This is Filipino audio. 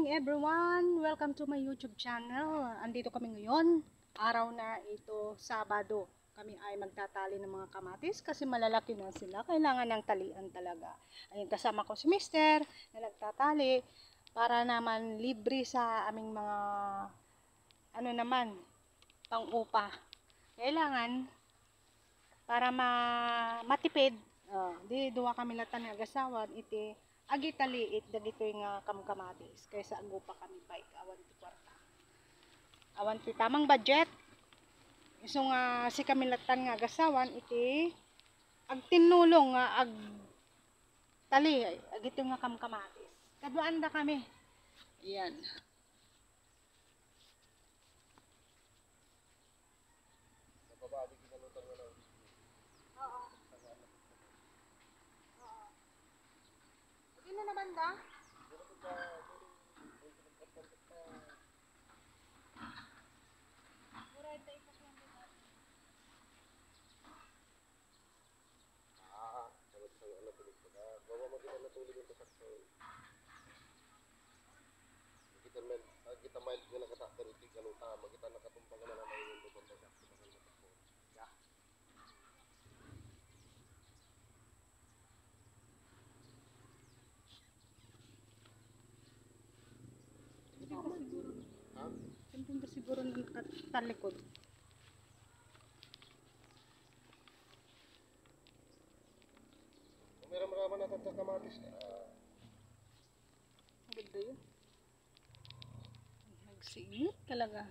morning everyone! Welcome to my YouTube channel. Andito kami ngayon. Araw na ito, Sabado. Kami ay magtatali ng mga kamatis kasi malalaki na sila. Kailangan ng talian talaga. Ayun, kasama ko si Mister na nagtatali para naman libre sa aming mga pang-upa. Kailangan para matipid. Di duwa kami latan nga gasawan iti agitaliit dagitoy nga kamkamatis kaysa agupa kami bike awan ti kwarta. Awan ti tamang budget. Isu nga si kami latan nga gasawan iti agtinulong nga tali agitoy nga kamkamatis. Kaduan da kami. Iyan. Hindi na naman da? Kita main dengan kata kritik kalau utama kita nak tumpang na naman yung lubang sa sakto ng matakbo. Ya. Siyempre ba siguro nakatalikod? Meron na sa kamatis. Ganda yun. Nagsingit talaga.